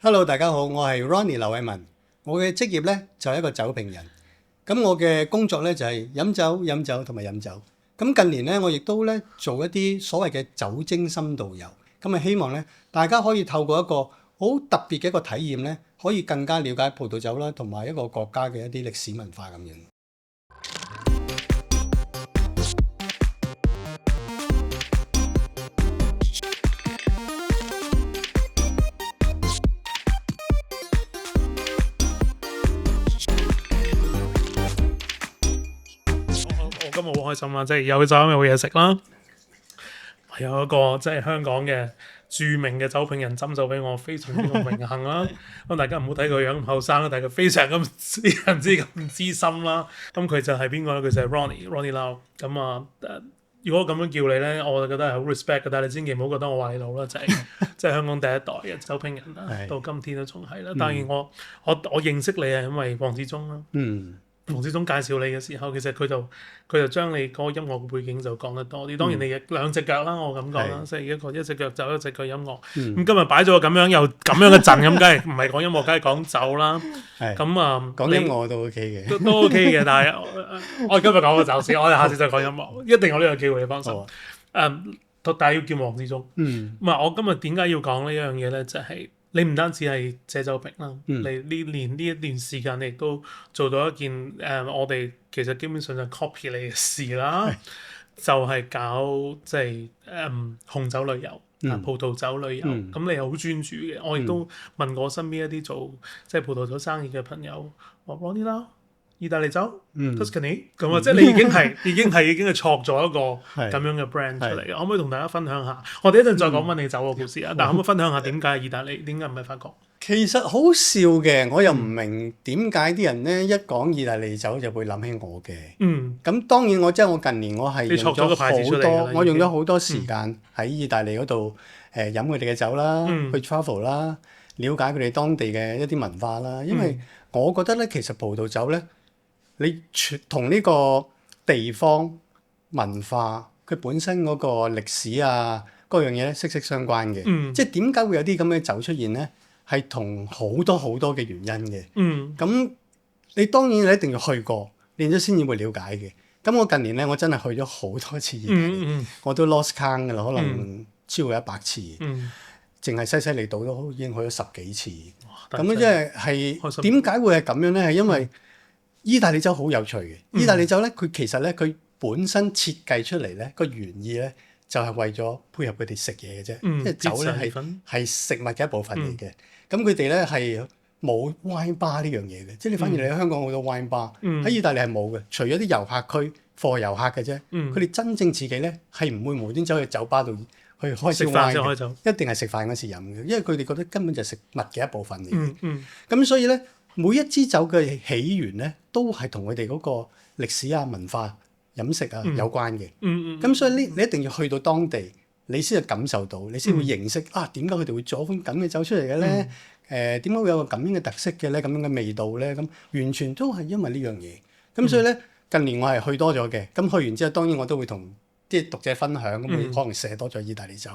Hello，大家好，我係 Ronnie 劉偉文。我嘅職業咧就係一個酒評人。咁我嘅工作咧就係飲酒同埋飲酒。咁近年咧我亦都咧做一啲所謂嘅酒精深度遊。咁啊希望咧大家可以透過一個好特別嘅一個體驗咧，可以更加了解葡萄酒啦，同埋一個國家嘅一啲歷史文化咁樣。今日好開心啦，即係有酒飲有嘢食啦，有一個即係香港嘅著名嘅酒評人斟酒俾我，非常之榮幸啦。咁大家唔好睇佢樣咁後生啦，但係佢非常之咁資深啦。咁佢就係邊個咧？佢就係 Ronnie Lau。咁啊，如果咁樣叫你咧，我就覺得係好 respect 嘅。但係你千祈唔好覺得我話你老啦，就係即係香港第一代嘅酒評人啦，到今天都仲係啦。當然我認識你係因為黃志忠啦。黃志忠介紹你嘅時候，其實佢就將你嗰個音樂嘅背景就講得多啲。當然你兩隻腳啦，我咁講啦，即係一隻腳酒，一隻腳音樂。咁今日擺咗個咁樣又咁樣嘅陣，咁梗係唔係講音樂，梗係講酒啦。咁啊，講音樂都 OK 嘅，都 OK 嘅。但係我今日講個酒先，我哋下次再講音樂，一定有呢個機會，你放心。但係要叫黃志忠。唔係我今日點解要講呢樣嘢咧？就係。你唔單止係寫酒評啦，你呢一段時間你亦都做到一件我哋其實基本上就 copy 你嘅事啦，就係搞即係紅酒旅遊、葡萄酒旅遊。咁你係好專注嘅。我亦都問過身邊一啲做即係葡萄酒生意嘅朋友，話 Ronnie Lau意大利酒 Tuscany 咁啊，即係你已經係創咗一個咁樣嘅 brand 出嚟嘅。可唔可以同大家分享下？我哋一陣再講返你酒嘅故事啊，但係可唔可以分享下點解意大利，點解唔係法國？其實好笑嘅，我又唔明點解啲人咧一講意大利酒就會諗起我嘅。咁當然我近年我係用咗好多，我用咗好多時間喺意大利嗰度飲佢哋嘅酒啦，去 travel 啦，了解佢哋當地嘅一啲文化啦。因為我覺得咧，其實葡萄酒咧，你同呢個地方文化佢本身嗰個歷史啊嗰樣嘢咧息息相關嘅。即係點解會有啲咁嘅酒出現咧？係同好多嘅原因嘅。咁你當然你一定要去過，練咗先至會了解嘅。咁我近年咧，我真係去咗好多次意大利，我都 lost count 㗎啦，可能超過100次。淨係西西里島都已經去咗10幾次。咁即係點解會係咁樣咧？係因為意大利酒好有趣嘅。意大利酒咧，佢其實咧佢本身設計出嚟咧個原意咧，就係為咗配合佢哋食嘢嘅啫。因為酒咧係食物嘅一部分嚟嘅。咁佢哋咧係冇 wine bar 呢樣嘢嘅，即係你反而你喺香港好多 wine bar，喺意大利係冇嘅，除咗啲遊客區貨遊客嘅啫。佢哋真正自己咧係唔會無端走去酒吧度去開支 wine 嘅，一定係食飯嗰時飲嘅，因為佢哋覺得根本就係食物嘅一部分嚟嘅。咁所以咧，每一支酒嘅起源咧，都係同佢哋嗰個歷史啊、文化、飲食啊有關嘅。咁所以你一定要去到當地，你先係感受到，你先會認識點解佢哋會做款咁嘅酒出嚟嘅咧？點解會有個咁樣嘅特色嘅咧？咁樣嘅味道咧？咁完全都係因為呢樣嘢。咁所以咧，近年我係去多咗嘅。咁去完之後，當然我都會同啲讀者分享，咁會可能寫多咗意大利酒。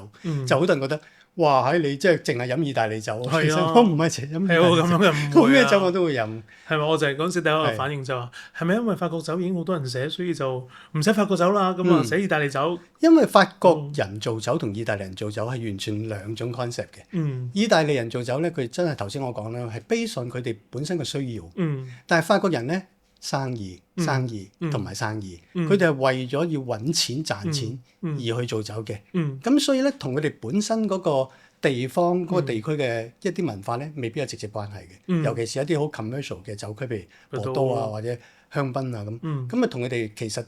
就好多人覺得，哇！你即係淨係飲意大利酒，其實我唔係淨係飲意大利酒，咁樣嘅咩酒我都會飲。係咪？我就係嗰陣時第一個反應就話，係咪因為法國酒已經好多人寫，所以就唔使法國酒啦？咁啊，寫意大利酒。因為法國人做酒同意大利人做酒係完全兩種 concept 嘅。意大利人做酒咧，佢真係頭先我講啦，係 based on佢哋本身嘅需要。但係法國人咧，生意同埋生意，佢哋係為咗要揾錢賺錢而去做酒嘅。咁所以咧，同佢哋本身嗰個地方嗰個地區嘅一啲文化咧，未必有直接關係嘅。尤其是一啲好 commercial 嘅酒區，譬如波多啊或者香檳啊咁啊，同佢哋其實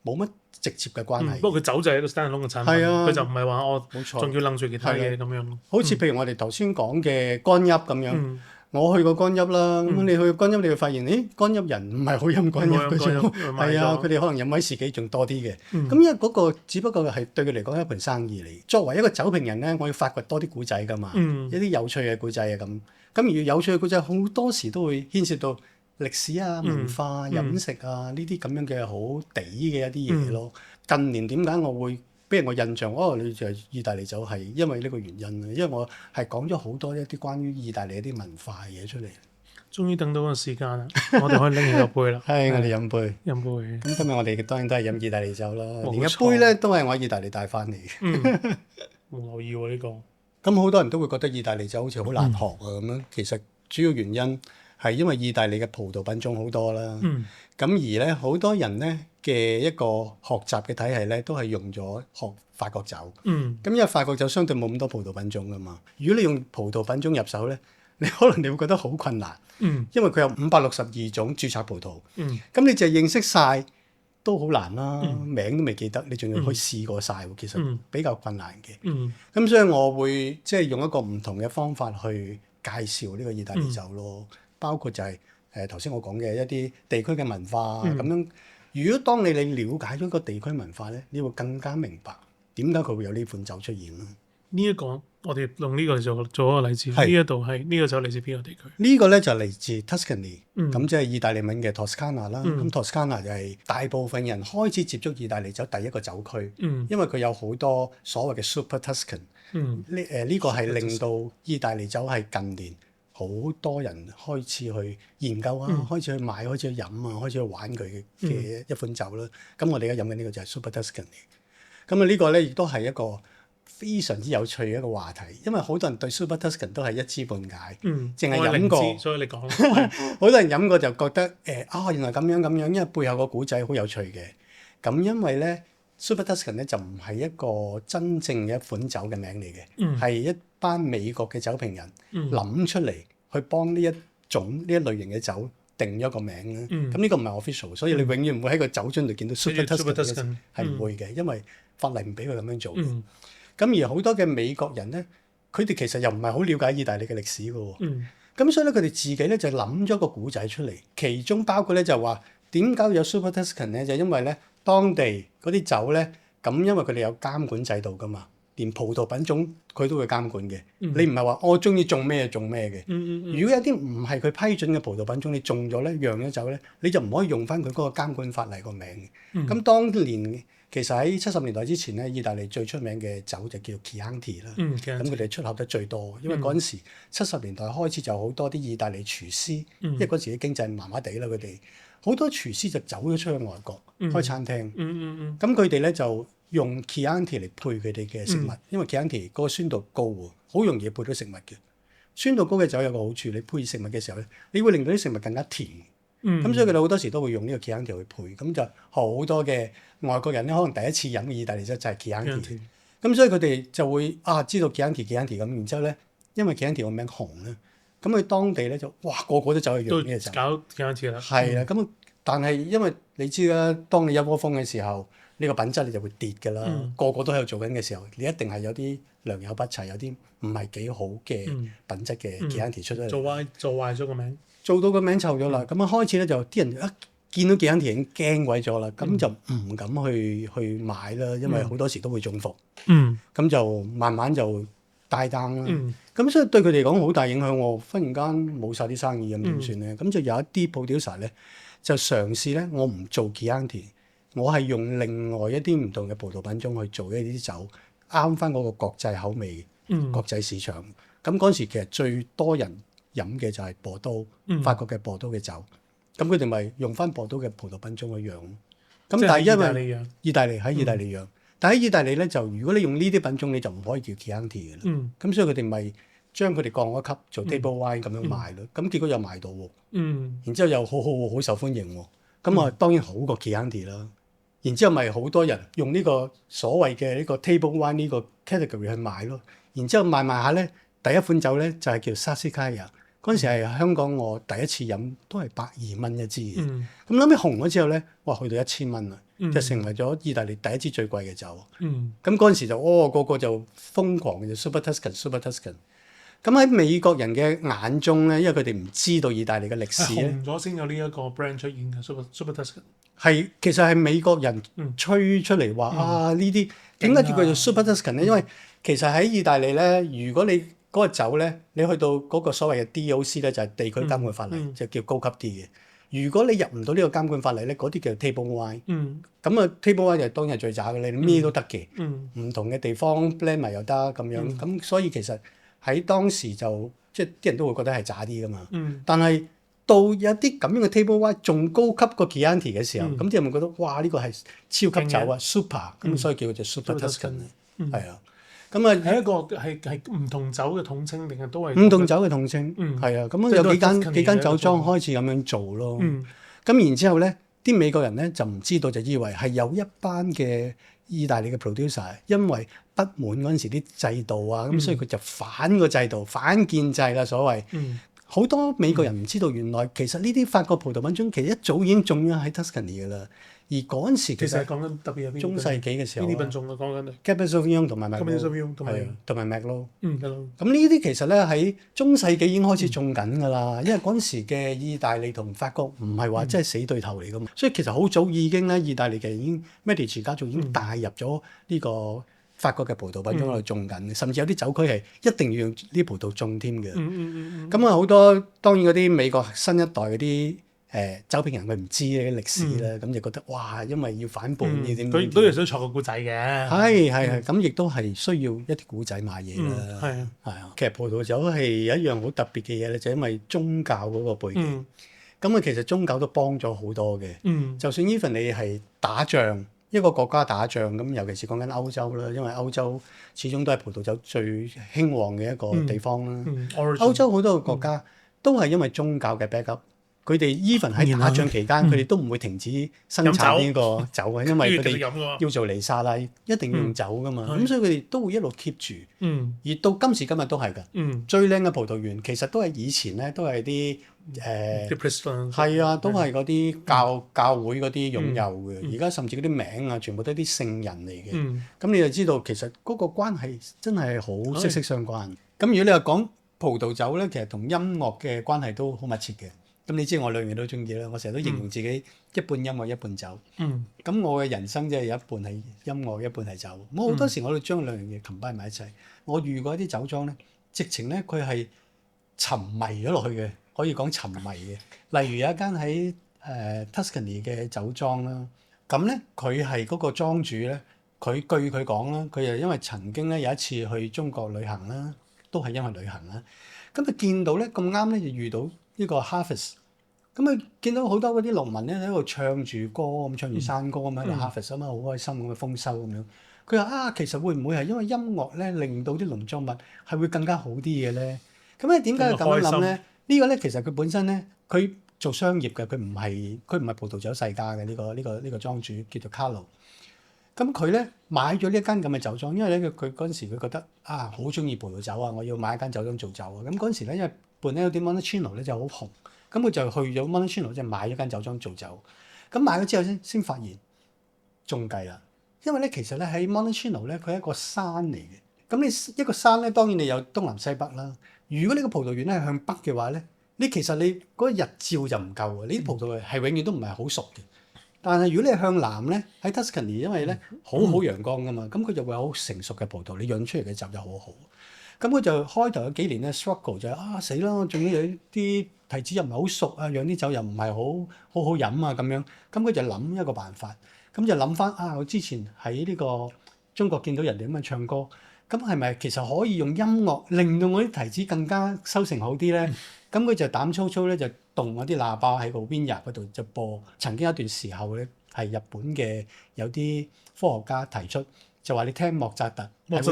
冇乜直接嘅關係。不過佢酒就係一個 standalone 嘅產品，佢就唔係話我仲要諗住其他嘢咁樣。好似譬如我哋頭先講嘅干邑咁樣。我去過干邑啦，咁你去過干邑，你會發現，干邑人唔係好飲干邑嘅啫，係啊，佢哋可能飲威士忌仲多啲嘅。咁因為嗰個只不過係對佢嚟講係一盤生意嚟。作為一個酒評人咧，我要發掘多啲古仔㗎嘛，一啲有趣嘅古仔啊咁。咁而有趣嘅古仔好多時都會牽涉到歷史啊、文化、飲食啊呢啲咁樣嘅好地嘅一啲嘢咯。近年點解我會俾人個印象，你就係意大利酒係因為呢個原因啊，因為我係講咗好多一啲關於意大利一啲文化嘅嘢出嚟。終於等到個時間啦，我哋可以拎起個杯啦。係，我哋飲杯。飲杯。咁今日我哋當然都係飲意大利酒啦，冇錯。連一杯咧都係我喺意大利帶翻嚟嘅。冇留意喎呢個。咁好多人都會覺得意大利酒好似好難學啊咁樣，其實主要原因係因為意大利嘅葡萄品種好多啦。咁而咧好多人咧嘅一個學習嘅體系咧，都係用咗學法國酒。咁因為法國酒相對冇咁多葡萄品種噶嘛，如果你用葡萄品種入手咧，你可能你會覺得好困難。因為佢有562種註冊葡萄。咁你就係認識晒都好難啦，名都未記得，你仲要可以試過晒，其實比較困難嘅。咁所以我會即係用一個唔同嘅方法去介紹呢個意大利酒咯，包括就係頭先我講嘅一啲地區嘅文化咁樣。如果當你了解咗個地區文化咧，你會更加明白點解佢會有呢款酒出現啦。呢一個我哋用呢個做一個例子。呢一度係呢個酒嚟自邊個地區？呢個咧就嚟自 Tuscany，咁即係意大利文嘅 Toscana 啦。咁 Toscana 就係大部分人開始接觸意大利酒第一個酒區，因為佢有好多所謂嘅 Super Tuscan。呢個係令到意大利酒係近年好多人開始去研究啊，開始去買，開始去飲啊，開始去玩佢嘅一款酒啦。咁我哋而家飲緊呢個就係 Super Tuscan。咁呢個咧亦都係一個非常之有趣嘅一個話題，因為好多人對 Super Tuscan 都係一知半解，淨係飲過，所以你講，好多人飲過就覺得原來咁樣咁樣，因為背後個古仔好有趣嘅。咁因為咧 Super Tuscan 咧就唔係一個真正嘅一款酒嘅名嚟嘅，係一班美國嘅酒評人諗出嚟去幫呢一類型嘅酒定咗個名咧。咁呢個唔係 official，所以你永遠唔會喺個酒樽度見到 Super Tuscan，係唔會嘅，因為法例唔俾佢咁樣做。咁而好多嘅美國人咧，佢哋其實又唔係好了解意大利嘅歷史嘅喎。咁所以咧，佢哋自己咧就諗咗個古仔出嚟，其中包括咧就話點解有 Super Tuscan 咧？就因為咧當地嗰啲酒咧，咁因為佢哋有監管制度噶嘛，連葡萄品種佢都會監管嘅。你唔係話我中意種咩就種咩嘅。如果有啲唔係佢批准嘅葡萄品種，你種咗咧釀咗酒咧，你就唔可以用翻佢嗰個監管法例個名。咁當年其實喺70年代之前咧，意大利最出名嘅酒就叫 Chianti 啦。咁佢哋出口得最多，因為嗰陣時70年代開始就好多啲意大利廚師，因為嗰時啲經濟麻麻地啦，佢哋好多廚師就走咗出去外國開餐廳。咁佢哋咧就用 Chianti 嚟配佢哋嘅食物，因為 Chianti 嗰個酸度高喎，好容易配到食物嘅。酸度高嘅酒有個好處，你配食物嘅時候咧，你會令到啲食物更加甜。咁所以佢哋好多時都會用呢個 Chianti 去配，咁就好多嘅外國人咧，可能第一次飲嘅意大利酒就係 Chianti。咁所以佢哋就會知道 Chianti 咁，然之後咧，因為 Chianti 個名紅咧，咁佢當地咧就個個都走去用呢個酒。搞 Chianti 啦。係啦，咁但係因為你知啦，當你一窩蜂嘅時候，呢個品質你就會跌㗎啦。個個都喺度做緊嘅時候，你一定係有啲良莠不齊，有啲唔係幾好嘅品質嘅 Chianti 出咗嚟。做壞咗個名。做到個名臭咗啦，咁開始咧就啲人一見到Chianti已經驚鬼咗啦，咁就唔敢去買啦，因為好多時都會中伏。咁就慢慢就大單啦。咁所以對佢哋嚟講好大影響喎，忽然間冇晒啲生意咁點算咧？咁就有一啲 producer 咧就嘗試咧，我唔做 Chianti，我係用另外一啲唔同嘅葡萄品種去做一啲酒，啱翻嗰個國際口味、國際市場。咁嗰陣時其實最多人飲嘅就係波都，法國嘅波都嘅酒，咁佢哋咪用翻波都嘅葡萄品種去釀。咁但係因為意大利喺意大利釀，但喺意大利咧就如果你用呢啲品種，你就唔可以叫 Chianti 嘅啦。咁所以佢哋咪將佢哋降一級做 table wine 咁樣賣咯。咁結果又賣到喎。然之後又好受歡迎喎。咁當然好過 Chianti 啦。然之後咪好多人用呢個所謂嘅呢個 table wine 呢個 category 去賣咯。然之後賣下咧，第一款酒咧就係叫 Sassicaia。嗰陣時係香港我第一次飲都係120蚊一支嘅，咁諗起紅咗之後咧，去到1000蚊啦，就成為咗意大利第一支最貴嘅酒。咁嗰陣時就個個就瘋狂嘅 Super Tuscan。咁喺美國人嘅眼中咧，因為佢哋唔知道意大利嘅歷史咧，紅咗先有呢一個 brand 出現嘅 Super Tuscan。係其實係美國人吹出嚟話呢啲點解叫佢做 Super Tuscan 咧？因為其實喺意大利咧，如果你嗰個酒咧，你去到嗰個所謂嘅 DOC 咧，就係地區監管法例，就叫高級啲嘅。如果你入唔到呢個監管法例咧，嗰啲叫 table wine。咁啊 table wine 就當然係最渣嘅，你咩都得嘅。唔同嘅地方 blend 埋又得咁樣。咁所以其實喺當時就即係啲人都會覺得係渣啲噶嘛。但係到有啲咁樣嘅 table wine 仲高級過 Chianti 嘅時候，咁啲人會覺得哇呢個係超級酒啊 super，咁所以叫佢做 Super Tuscan。係啊。咁啊，係一個係唔同酒嘅統稱定係都係唔同酒嘅統稱，係啊，咁有幾間酒莊開始咁樣做咯。咁然之後咧，啲美國人咧就唔知道，就以為係有一班嘅意大利嘅 producer，因為不滿嗰陣時啲制度啊，咁所以佢就反個制度，反建制啦，所謂。好多美國人唔知道，原來其實呢啲法國葡萄品種其實一早已經種咗喺 Tuscany 㗎啦。而嗰陣時其實係講緊特別係邊中世紀嘅時候，邊啲品種啊？講緊 Cabernet Sauvignon 同埋 Merlot，同埋 Merlot。咁呢啲其實咧喺中世紀已經開始種緊㗎啦，因為嗰陣時嘅意大利同法國唔係話真係死對頭嚟㗎嘛，所以其實好早已經咧，意大利嘅已經 Medici 家族已經帶入咗呢個法國嘅葡萄品種喺度種緊，甚至有啲酒區係一定要用呢啲葡萄種添嘅。咁啊好多當然嗰啲美國新一代嗰啲酒評人佢唔知呢啲歷史咧，咁就覺得哇，因為要反叛呢啲，佢都係想創個故仔嘅。係，咁亦都係需要一啲古仔買嘢啦。係啊，其實葡萄酒係有一樣好特別嘅嘢咧，就因為宗教嗰個背景。咁啊，其實宗教都幫咗好多嘅。就算 even 你係打仗，一個國家打仗咁，尤其是講緊歐洲啦，因為歐洲始終都係葡萄酒最興旺嘅一個地方啦。歐洲好多個國家都係因為宗教嘅 backup。佢哋 even 喺打仗期間，佢哋都唔會停止生產呢個酒嘅，因為佢哋要做彌撒啦，一定要用酒噶嘛。咁所以佢哋都會一路 keep 住。而到今時今日都係㗎。最靚嘅葡萄園其實都係以前咧，都係啲係啊，都係嗰啲教會嗰啲擁有嘅。而家甚至嗰啲名啊，全部都係啲聖人嚟嘅。咁你就知道其實嗰個關係真係好息息相關。咁如果你話講葡萄酒咧，其實同音樂嘅關係都好密切嘅。咁你知我兩樣都中意啦，我成日都形容自己一半音樂一半酒。咁我嘅人生即係有一半係音樂，一半係酒。咁好多時我都將兩樣嘢 combine 埋一齊。我遇過一啲酒莊咧，直情咧佢係沉迷咗落去嘅，可以講沉迷嘅。例如有一間喺Tuscany 嘅酒莊啦，咁咧佢係嗰個莊主咧，佢據佢講啦，佢又因為曾經咧有一次去中國旅行啦，都係因為旅行啦，咁就見到咧咁啱咧就遇到呢個 harvest。咁佢見到好多嗰啲農民咧喺度唱住歌咁，唱住山歌咁喺度 harvest 啊嘛，好開心咁嘅豐收咁樣。佢話啊，其實會唔會係因為音樂咧令到啲農作物係會更加好啲嘅咧？咁咧點解佢咁樣諗咧？呢個咧其實佢本身咧，佢做商業嘅，佢唔係葡萄酒世家嘅呢個莊主叫做 Carlo。咁佢咧買咗呢一間咁嘅酒莊，因為咧佢嗰陣時佢覺得啊好中意葡萄酒啊，我要買一間酒莊做酒啊。咁嗰陣時咧因為Brunello di Montalcino咧就好紅。咁佢就去咗 Montalcino 即係買咗間酒莊做酒。咁買咗之後先發現中計啦，因為咧其實咧喺 Montalcino 咧佢係一個山嚟嘅。咁你一個山咧，當然你有東南西北啦。如果呢個葡萄園咧係向北嘅話咧，你其實你嗰個日照就唔夠嘅，呢啲葡萄係永遠都唔係好熟嘅。但係如果你係向南咧，喺 Tuscany 因為咧好陽光噶嘛，咁佢就會有好成熟嘅葡萄，你釀出嚟嘅酒就好好。咁佢就開頭有幾年咧 struggle 就係死啦，仲要有啲提子又唔係好熟啊，釀啲酒又唔係好好飲啊咁樣。咁佢就諗一個辦法，咁就諗翻我之前喺呢個中國見到人哋咁樣唱歌，咁係咪其實可以用音樂令到我啲提子更加收成好啲咧？咁佢就膽粗粗咧就動嗰啲喇叭喺個 vineyard 嗰度就播。曾經一段時候咧係日本嘅有啲科學家提出。就話你聽莫扎特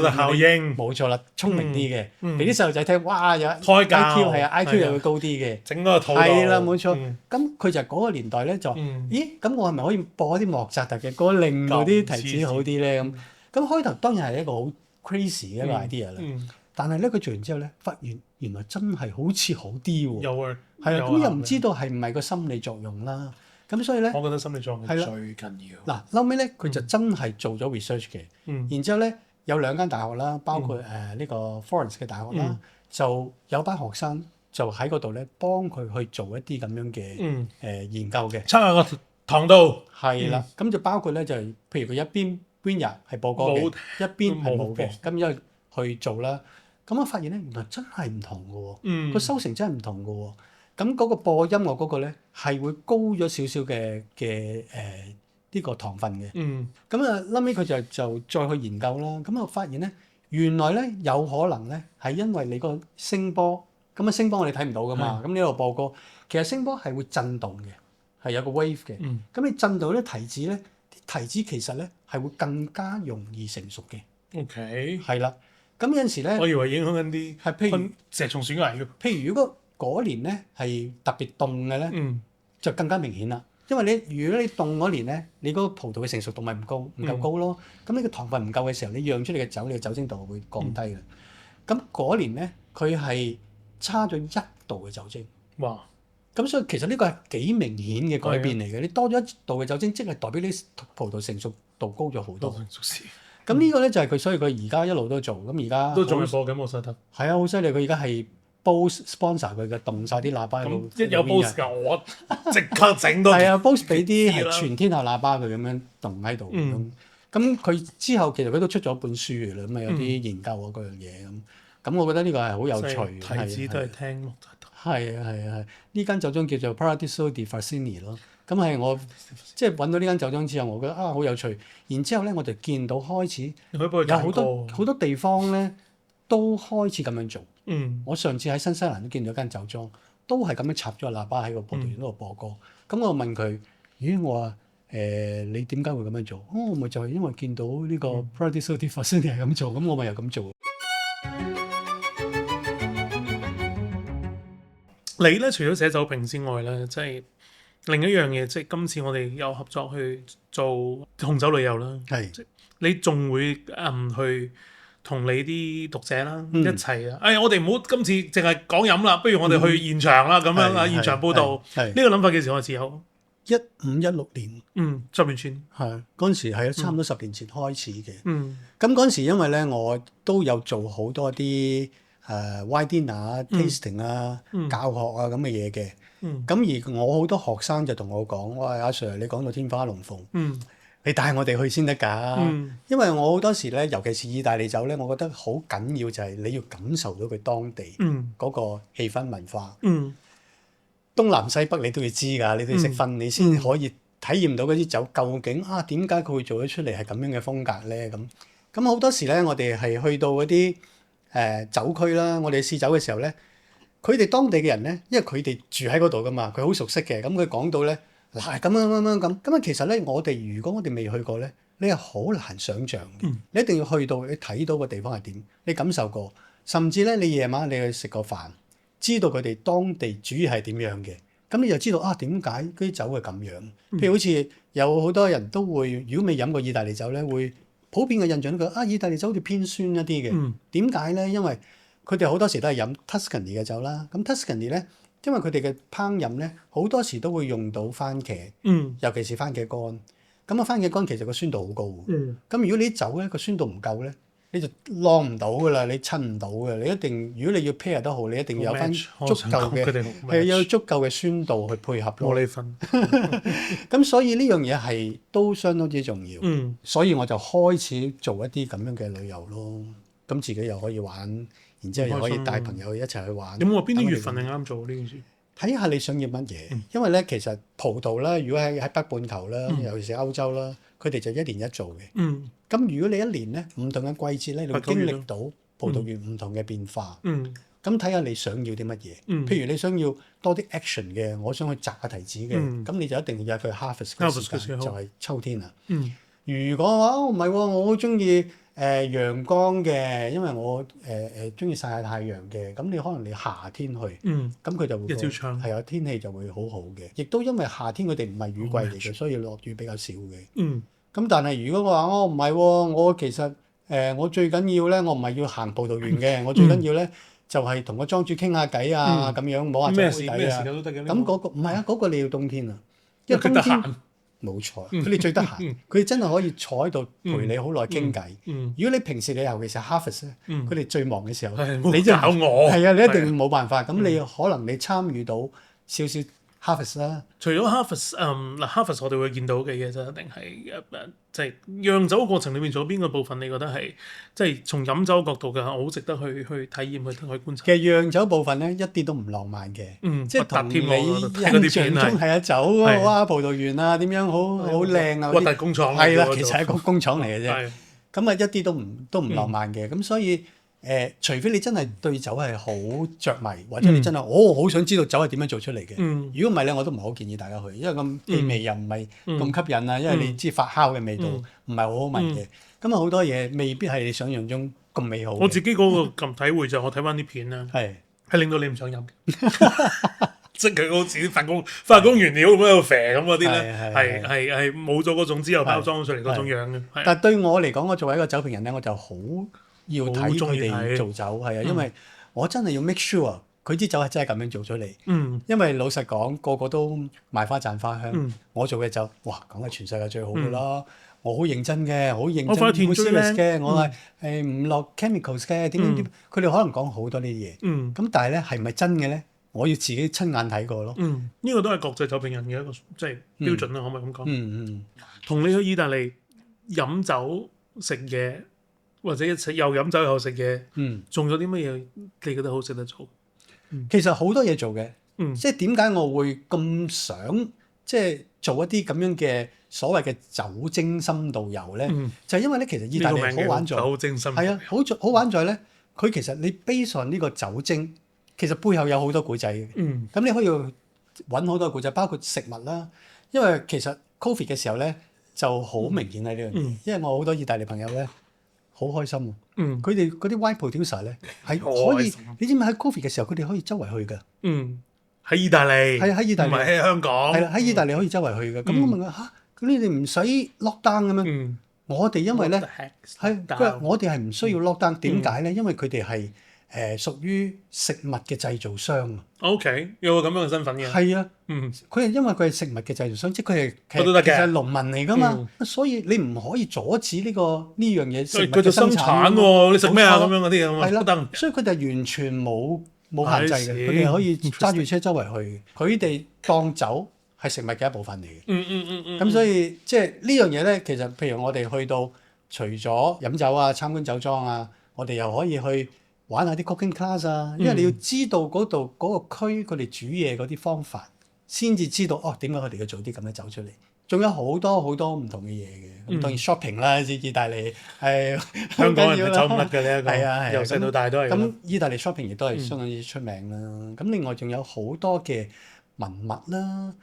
效應，冇錯啦，聰明啲嘅，俾啲細路仔聽，哇有 IQ 係啊 IQ 又會高啲嘅，整個肚係啦冇錯。咁佢就嗰個年代咧就，咦咁我係咪可以播一啲莫扎特嘅歌，令到啲提子好啲咧？咁開頭當然係一個好 crazy 嘅一個 idea 啦，但係咧佢做完之後咧，發現原來真係好似好啲喎，係啦，咁又唔知道係唔係個心理作用啦。咁所以咧，我覺得心理作用係最緊要。嗱，後尾咧佢就真係做咗 research 嘅，然之後咧有2間大學啦，包括呢個 Florence 嘅大學啦，就有班學生就喺嗰度咧幫佢去做一啲咁樣嘅研究嘅。參加個堂度係啦，咁就包括咧就係譬如佢一邊 vineyard 係播歌嘅，一邊係冇嘅，咁因為去做啦，咁我發現咧原來真係唔同嘅喎，個收成真係唔同嘅喎。咁嗰個播音樂嗰個咧係會高咗少少嘅呢個糖分嘅。咁啊，後尾佢就再去研究啦。咁啊，發現咧原來咧有可能咧係因為你個聲波，咁啊聲波我哋睇唔到噶嘛。咁呢度播歌，其實聲波係會震動嘅，係有個 wave 嘅。咁你震動啲提子咧，啲提子其實咧係會更加容易成熟嘅。OK。係啦。咁有陣時咧，我以為影響緊啲係譬如蛇蟲鼠蟻嘅。譬如如果嗰年咧係特別凍嘅咧，就更加明顯啦。因為如果你凍嗰年咧，你嗰個葡萄嘅成熟度咪唔夠高咯。咁呢個糖分唔夠嘅時候，你釀出嚟嘅酒，你嘅酒精度會降低嘅。咁嗰年咧，佢係差咗1度嘅酒精。哇！咁所以其實呢個係幾明顯嘅改變嚟嘅。你多咗1度嘅酒精，即係代表你葡萄成熟度高咗好多。咁呢個咧就係佢，所以佢而家一路都做。咁而家都仲係播緊我覺得。係啊，好犀利！佢而家係 Bose sponsor 佢嘅，動晒啲喇叭。咁一有 Bose 㗎，我即刻整到。係啊，Bose 俾啲係全天候喇叭佢咁樣動喺度。咁佢之後其實佢都出咗一本書㗎啦，咁啊有啲研究嗰樣嘢咁。咁我覺得呢個係好有趣。提子都係聽咯。係啊，呢間酒莊叫做 Paradiso di Farcini 咯。咁係我即係揾到呢間酒莊之後，我覺得好有趣。然之後咧，我就見到開始有好多地方咧都開始咁樣做。我上次喺新西蘭都見到間酒莊，都係咁樣插咗個喇叭喺個葡萄園度播歌。咁我問佢：咦，我話你點解會咁樣做？我咪就係因為見到呢個 Paradiso di Farcini 係咁做，咁我咪又咁做。你咧除咗寫酒評之外咧，即係另一樣嘢，即係今次我哋有合作去做紅酒旅遊啦。係，你仲會去同你啲讀者啦一齊啊！我哋唔好今次淨係講飲啦，不如我哋去現場啦，咁樣啊，現場報導。呢個諗法幾時開始有？15、16年。10年前。係嗰陣時係差唔多10年前開始嘅。咁嗰陣時因為咧，我都有做好多啲wine dinner tasting 啊、教學啊咁嘅嘢嘅。咁而我好多學生就同我講：喂，阿 Sir，你講到天花龍鳳，你帶我哋去先得㗎。因為我好多時咧，尤其是意大利酒咧，我覺得好緊要就係你要感受到佢當地嗰個氣氛文化。東南西北你都要知㗎，你都要識分，你先可以體驗到嗰啲酒究竟點解佢會做得出嚟係咁樣嘅風格咧？咁好多時咧，我哋係去到嗰啲酒區啦，我哋試酒嘅時候咧，佢哋當地嘅人咧，因為佢哋住喺嗰度㗎嘛，佢好熟悉嘅。咁佢講到咧，嗱咁啊，其實咧，如果我哋未去過咧，你係好難想像嘅。你一定要去到，你睇到個地方係點，你感受過，甚至咧，你夜晚你去食個飯，知道佢哋當地主要係點樣嘅，咁你就知道點解嗰啲酒係咁樣。譬如好似有好多人都會，如果未飲過意大利酒咧，會普遍嘅印象都覺得意大利酒好似偏酸一啲嘅。點解咧？因為佢哋好多時都係飲 Tuscany 嘅酒啦。咁 Tuscany 咧，因為佢哋嘅烹飪咧，好多時都會用到番茄，尤其是番茄乾。咁番茄乾其實個酸度好高。咁如果你啲酒咧個酸度唔夠咧，你就晾唔到㗎啦，你襯唔到嘅。你一定，如果你要 pair 得好，你一定要有翻足夠嘅，有足夠嘅酸度去配合咯。冇你份。咁所以呢樣嘢係都相當之重要。所以我就開始做一啲咁樣嘅旅遊咯。咁自己又可以玩，然之後又可以帶朋友一齊去玩。有冇話邊啲月份係啱做呢件事？睇下你想要乜嘢。因為咧，其實葡萄啦，如果喺北半球啦，尤其是歐洲啦，佢哋就1年1做嘅。咁如果你一年咧唔同嘅季節咧，你會經歷到葡萄園唔同嘅變化。咁睇下你想要啲乜嘢。譬如你想要多啲 action 嘅，我想去摘下提子嘅，咁你就一定要有佢 harvest 嘅時間，就係秋天啦。如果話唔係喎，我好中意陽光嘅，因為我中意曬下太陽嘅，咁你可能你夏天去，咁佢就會係啊，天氣就會好好嘅。亦都因為夏天佢哋唔係雨季嚟嘅，所以落雨比較少嘅。咁但係如果話唔係喎，我其實我最緊要咧，我唔係要行葡萄園嘅，我最緊要咧就係同個莊主傾下偈啊，咁樣摸下酒杯底啊。咁嗰個唔係啊，嗰個你要冬天啊，因為冬天冇錯，佢哋最得閒，佢哋真係可以坐喺度陪你好耐傾偈。如果你平時你尤其是 harvest 咧，佢哋最忙嘅時候，你就係啊，你一定冇辦法。咁你可能你參與到少少 Harvest 啦。除咗 Harvest 我哋會見到嘅嘢就一定係即係釀酒過程裏面仲有邊個部分你覺得係即係從飲酒角度嘅好值得去體驗去觀察？其實釀酒部分咧一啲都唔浪漫嘅，即係同你印象中係酒哇葡萄園啊點樣好靚啊，核突工廠係啦，其實係一個工廠嚟嘅啫。咁啊一啲都唔浪漫嘅，咁所以除非你真係對酒係好着迷，或者你真係好想知道酒係點樣做出嚟嘅。如果唔係咧，我都唔係好建議大家去，因為咁氣味又唔係咁吸引啊，因為你知發酵嘅味道唔係好好聞嘅。咁啊好多嘢未必係你想象中咁美好。我自己嗰個咁體會就我睇翻啲片啦，係令到你唔想飲嘅。即係佢好似化工原料咁喺度肥咁嗰啲咧，係冇咗嗰種之後包裝出嚟嗰種樣嘅。但係對我嚟講，我作為一個酒評人咧，我就好要睇佢哋做酒，係啊，因為我真係要 make sure 佢啲酒係真係咁樣做出嚟。因為老實講，個個都賣花讚花香。我做嘅酒，哇，梗係全世界最好㗎啦！我好認真嘅，好認真，好 serious 嘅，我係唔落 chemicals 嘅，點點點。佢哋可能講好多呢啲嘢。咁但係咧，係咪真嘅咧？我要自己親眼睇過咯。呢個都係國際酒評人嘅一個即係標準啦，可唔可以咁講？同你去意大利飲酒食嘢，或者又飲酒又食嘢，仲有啲乜嘢你覺得好食得做？其實好多嘢做嘅，即係點解我會咁想即係做一啲咁樣嘅所謂嘅酒精深度遊咧？就係因為咧，其實意大利好玩在酒精深度係啊，好玩在咧，佢其實你 base on呢個酒精。其實背後有好多古仔嘅，咁你可以揾好多古仔，包括食物啦。因為其實 Covid 嘅時候咧就好明顯喺呢樣嘢，因為我好多意大利朋友咧好開心喎。佢哋嗰啲 wine producer 咧係可以，你知唔知喺 Covid 嘅時候佢哋可以周圍去㗎？喺意大利係啊，喺意大利，唔係喺香港。係啦，喺意大利可以周圍去㗎。咁我問佢嚇，咁你哋唔使 lock down 咁樣？我哋因為咧係，我哋係唔需要 lock down。點解咧？因為佢哋係。屬於食物嘅製造商啊。OK，有個咁樣嘅身份嘅。係啊，佢係因為佢係食物嘅製造商，即係佢係其實係農民嚟㗎嘛，所以你唔可以阻止呢樣嘢食物嘅生產喎。你食咩啊？咁樣嗰啲咁啊，係啦，所以佢哋完全冇限制嘅，佢哋可以揸住車周圍去。佢哋當酒係食物嘅一部分嚟嘅。咁所以即係呢樣嘢咧，其實譬如我哋去到除咗飲酒啊、參觀酒莊啊，我哋又可以去玩下啲 cooking class 啊，因為你要知道嗰度嗰個區佢哋煮嘢嗰啲方法，先至知道點解佢哋要做啲咁嘅酒出嚟。仲有好多好多唔同嘅嘢嘅。咁當然 shopping 啦，意大利係香港人走唔甩嘅呢一個，係啊，由細到大都係。咁意大利 shopping 亦都係相當之出名啦。咁另外仲有好多嘅文物啦，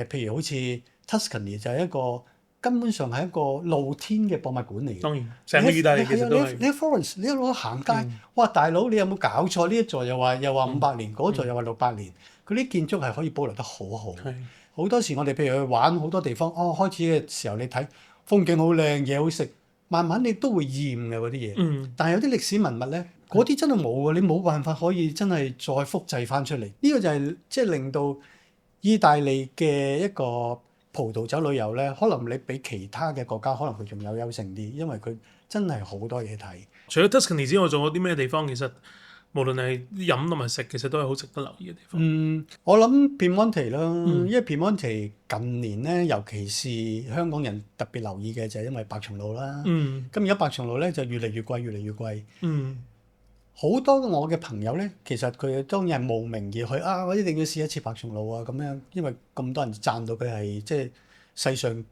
譬如好似 Tuscany 就係一個。根本上係一個露天嘅博物館嚟嘅。當然，成個意大利其實都係。你喺 Florence，你一路行街，哇！大佬，你有冇搞錯？呢一座又話500年，嗰座又話600年。佢啲建築係可以保留得好好。好多時我哋譬如去玩好多地方，開始嘅時候你睇風景好靚，嘢好食，慢慢你都會厭嘅嗰啲嘢。但係有啲歷史文物咧，嗰啲真係冇㗎，你冇辦法可以真係再複製翻出嚟。呢個就係即係令到意大利嘅一個葡萄酒旅遊咧，可能你比其他嘅國家可能佢仲有優勝啲，因為佢真係好多嘢睇。除咗 Tuscany 之外，仲有啲咩地方其實無論係飲同埋食，其實都係好值得留意嘅地方。我諗 Piemonte 啦，因為 Piemonte 近年咧，尤其是香港人特別留意嘅就係因為白松露啦。咁而家白松露咧就越嚟越貴，越嚟越貴。好多我嘅朋友咧，其實佢當然係慕名而去啊！我一定要試一次白松露啊！咁樣，因為咁多人讚到佢係即係世上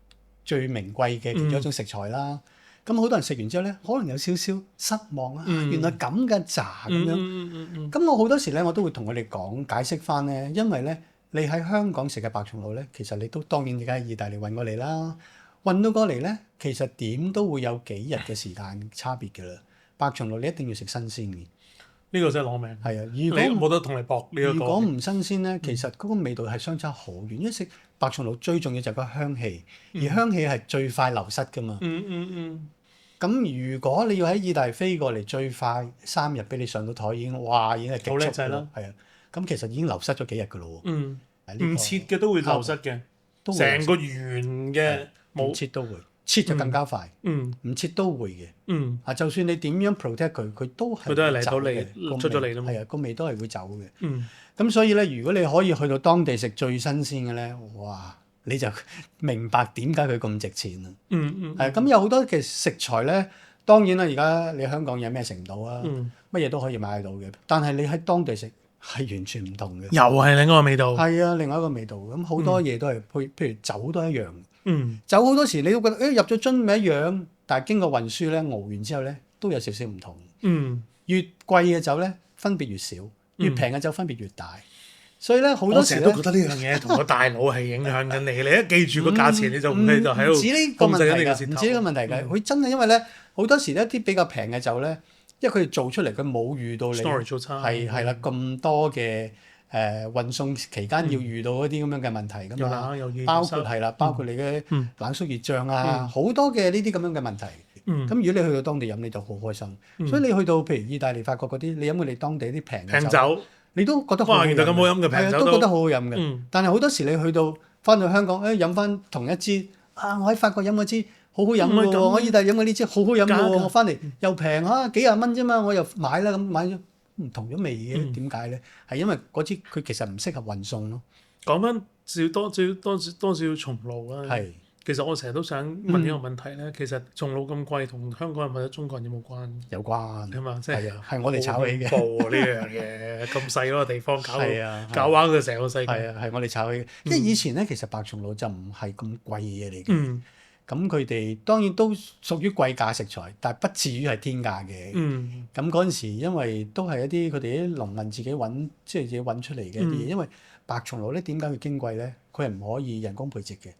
最名貴嘅其中一種食材啦。咁好多人食完之後咧，可能有少少失望啊！原來咁嘅咋咁樣。咁我好多時咧，我都會同佢哋講解釋翻咧，因為咧你喺香港食嘅白松露咧，其實你都當然而家喺意大利運過嚟啦，運到過嚟咧，其實點都會有幾日嘅時間差別㗎啦。白松露你一定要食新鮮嘅。呢個真係攞命。係啊，如果冇得同你搏呢一個。如果唔新鮮咧，其實嗰個味道係相差好遠。因為食白松露最重要就係個香氣，而香氣係最快流失㗎嘛。咁如果你要喺意大利飛過嚟，最快3日俾你上到台已經係極速。好叻仔啦。係啊，咁其實已經流失咗幾日㗎咯喎。唔切嘅都會流失嘅。成個圓嘅唔切都會。切就更加快，唔切都會嘅。就算你點樣 protect 佢，佢都係嚟到你出咗嚟啦嘛。係啊，個味都係會走嘅。咁所以咧，如果你可以去到當地食最新鮮嘅咧，哇！你就明白點解佢咁值錢啦。咁有好多嘅食材咧，當然啦，而家你香港有咩食唔到啊？乜嘢都可以買到嘅，但係你喺當地食係完全唔同嘅。又係另一個味道。係啊，另外一個味道。咁好多嘢都係，譬如酒都一樣。酒好多時你都覺得，入咗樽咪一樣，但係經過運輸咧，熬完之後咧，都有少少唔同。越貴嘅酒咧，分別越少；越平嘅酒分別越大。所以咧，好多時我成日都覺得呢樣嘢同個大腦係影響緊你。你一記住個價錢，你就喺度。唔止呢個問題㗎，唔止呢個問題㗎。佢真係因為咧，好多時一啲比較平嘅酒咧，因為佢哋做出嚟佢冇遇到你係啦咁多嘅運送期間要遇到一啲咁樣嘅問題㗎嘛。包括係啦，包括你嘅冷縮熱脹啊，好多嘅呢啲咁樣嘅問題。咁如果你去到當地飲，你就好開心。所以你去到譬如意大利、法國嗰啲，你飲佢哋當地啲平酒。你都覺得好好飲，都覺得好好飲嘅。但係好多時你去到翻到香港，飲翻同一支我喺法國飲嗰支好好飲喎，我意大利飲嗰呢支好好飲喎，我翻嚟又平幾廿蚊啫嘛，我又買啦，咁買咗唔同咗味嘅，點解咧？係因為嗰支佢其實唔適合運送咯。講翻多少松露啦。係。其實我成日都想問呢個問題咧，其實松露咁貴，同香港人或者中國人有冇關？有關係嘛，即係我哋炒起嘅。好恐怖呢樣嘢，咁細嗰個地方搞壞佢成個世界。係我哋炒起嘅，因為以前咧其實白松露就唔係咁貴嘅嘢嚟嘅。咁佢哋當然都屬於貴價食材，但係不至於係天價嘅。咁嗰陣時，因為都係一啲佢哋啲農民自己揾，即係自己揾出嚟嘅一啲嘢。因為白松露咧點解佢矜貴咧？佢係唔可以人工培植嘅。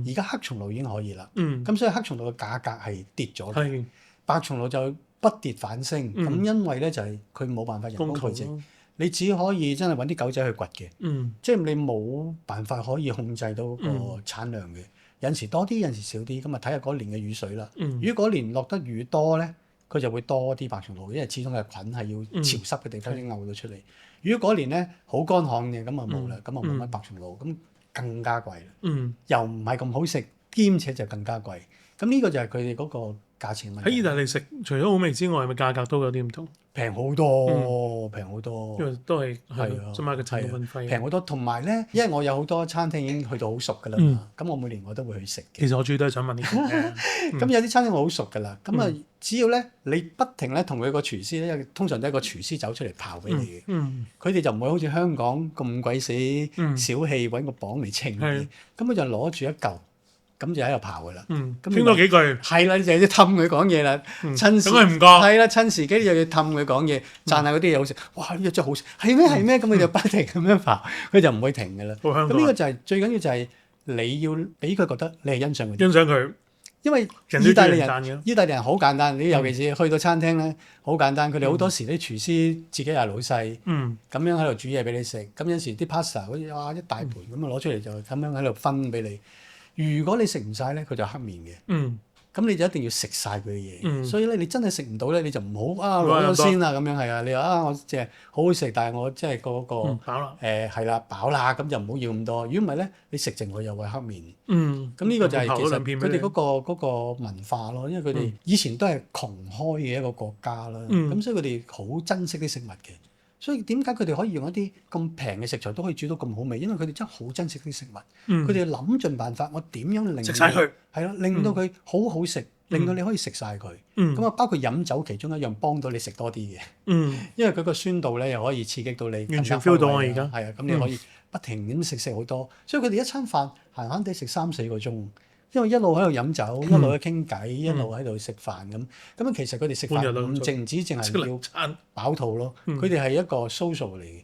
而家黑松露已經可以啦。咁所以黑松露嘅價格係跌咗嘅。白松露就不跌反升。咁因為咧就係佢冇辦法人工培植，你只可以真係揾啲狗仔去掘嘅。即係你冇辦法可以控制到個產量嘅。有陣時多啲，有陣時少啲，咁啊睇下嗰年嘅雨水啦。如果嗰年落得雨多咧，佢就會多啲白松露，因為始終嘅菌係要潮濕嘅地方先嘔到出嚟。如果嗰年咧好乾旱嘅，咁啊冇啦，咁啊冇乜白松露，咁更加貴啦。又唔係咁好食，兼且就更加貴。咁呢個就係佢哋嗰個價錢問題。喺意大利食，除咗好味之外，係咪價格都有啲唔同？平好多，平好多。因為都係即係買個成本運費。平好多，同埋咧，因為我有好多餐廳已經去到好熟㗎啦嘛，咁我每年我都會去食嘅。其實我主要都係想問呢個咁有啲餐廳我好熟㗎啦，咁啊只要咧你不停咧同佢個廚師咧，因為通常都係個廚師走出嚟刨俾你嘅。佢哋就唔會好似香港咁鬼死小氣揾個磅嚟稱嘅，咁佢就攞住一嚿。咁就喺度刨㗎啦。傾多幾句。係啦，你就要氹佢講嘢啦。趁時唔覺。係啦，趁時機你就要氹佢講嘢，讚下嗰啲嘢好食。哇！呢個真係好食，係咩係咩？咁佢就不停咁樣刨，佢就唔會停㗎啦。咁呢個就係最緊要就係你要俾佢覺得你係欣賞佢。欣賞佢。因為意大利人好簡單，你尤其是去到餐廳咧，好簡單。佢哋好多時啲廚師自己係老細，咁樣喺度煮嘢俾你食。咁有時啲 pasta 好似哇一大盤咁啊攞出嚟就咁樣喺度分俾你。如果你食唔晒咧，佢就黑面嘅。咁你就一定要食晒佢嘅嘢。所以咧，你真係食唔到咧，你就唔好攞咗先啦。咁樣係啊，你話我即係好好食，但係我即係嗰個飽啦。係啦，飽啦，咁就唔好要咁多。如果唔係咧，你食剩佢又會黑面。咁呢個就係其實佢哋嗰個文化咯，因為佢哋以前都係窮開嘅一個國家啦。咁所以佢哋好珍惜啲食物嘅。所以點解佢哋可以用一啲咁平嘅食材都可以煮到咁好味？因為佢哋真係好珍惜啲食物，佢哋諗盡辦法，我點樣令食晒佢係咯，令到佢好好食，令到你可以食晒佢。咁啊，包括飲酒其中一樣幫到你食多啲嘅。因為佢個酸度咧又可以刺激到你，完全 feel 到啊！而家係啊，咁你可以不停咁食好多，所以佢哋一餐飯閒閒地食3-4個鐘。因為一路喺度飲酒，一路喺度傾偈，一路喺度食飯咁。咁其實佢哋食飯唔淨止淨係要飽肚咯，佢哋係一個 social 嚟嘅。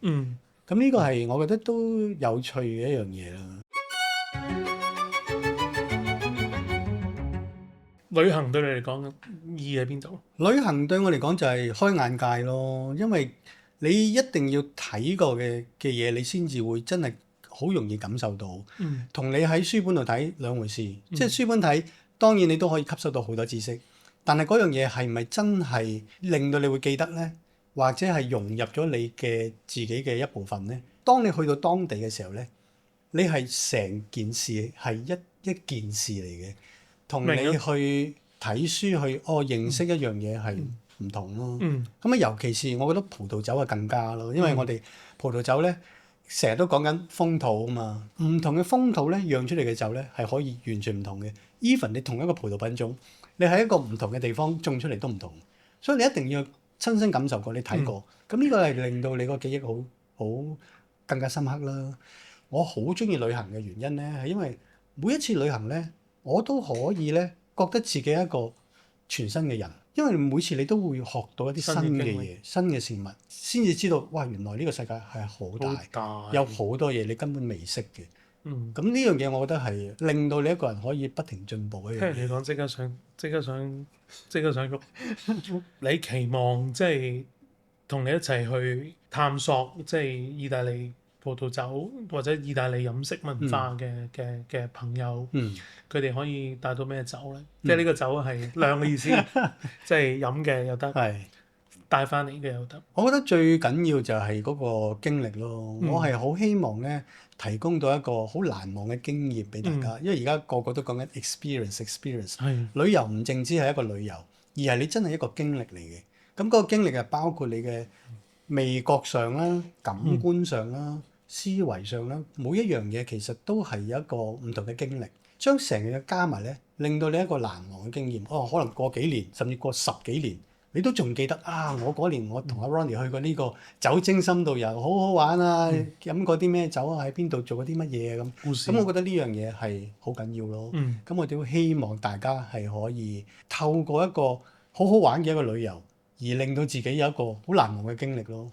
咁呢個係我覺得都有趣嘅一樣嘢啦。旅行對你嚟講意義喺邊度？旅行對我嚟講就係開眼界咯，因為你一定要睇過嘅嘢，你先至會真係好容易感受到，同你喺書本度睇兩回事。即係書本睇，當然你都可以吸收到好多知識，但係嗰樣嘢係咪真係令到你會記得呢？或者係融入咗你嘅自己嘅一部分呢？當你去到當地嘅時候呢，你係成件事係一件事嚟嘅。同你去睇書去認識一樣嘢係唔同咯。咁啊，尤其是我覺得葡萄酒係更加咯，因為我哋葡萄酒咧成日都講緊風土啊嘛，唔同嘅風土咧釀出嚟嘅酒咧係可以完全唔同嘅。even 你同一個葡萄品種，你喺一個唔同嘅地方種出嚟都唔同，所以你一定要親身感受過，你睇過，咁呢個係令到你個記憶好更加深刻啦。我好中意旅行嘅原因咧，係因為每一次旅行咧，我都可以咧覺得自己係一個全新嘅人，因為每次你都會學到一啲新嘅嘢、新嘅事物，先至知道哇，原來呢個世界係好大，有好多嘢你根本未識嘅。咁呢樣嘢，我覺得係令到你一個人可以不停進步嘅。聽你講，即刻想喐。你期望即係同你一齊去探索，即係意大利葡萄酒或者意大利飲食文化嘅朋友，佢哋可以帶到咩酒咧？即係呢個酒係兩個意思，即係飲嘅又得，帶翻嚟嘅又得。我覺得最緊要就係嗰個經歷咯。我係好希望咧提供到一個好難忘嘅經驗俾大家，因為而家個個都講緊 experience。旅遊唔淨止係一個旅遊，而係你真係一個經歷嚟嘅。咁嗰個經歷係包括你嘅味覺上啦、感官上啦、思維上啦，每一樣嘢其實都係有一個唔同嘅經歷，將成樣嘢加埋咧，令到你一個難忘嘅經驗。可能過幾年，甚至過10幾年。你都仲記得啊！我嗰年我同阿 Ronnie 去過呢個酒精深度遊，好好玩啊！飲過啲咩酒啊？喺邊度做過啲乜嘢啊？咁我覺得呢樣嘢係好緊要咯。咁我哋都希望大家係可以透過一個好好玩嘅一個旅遊，而令到自己有一個好難忘嘅經歷咯。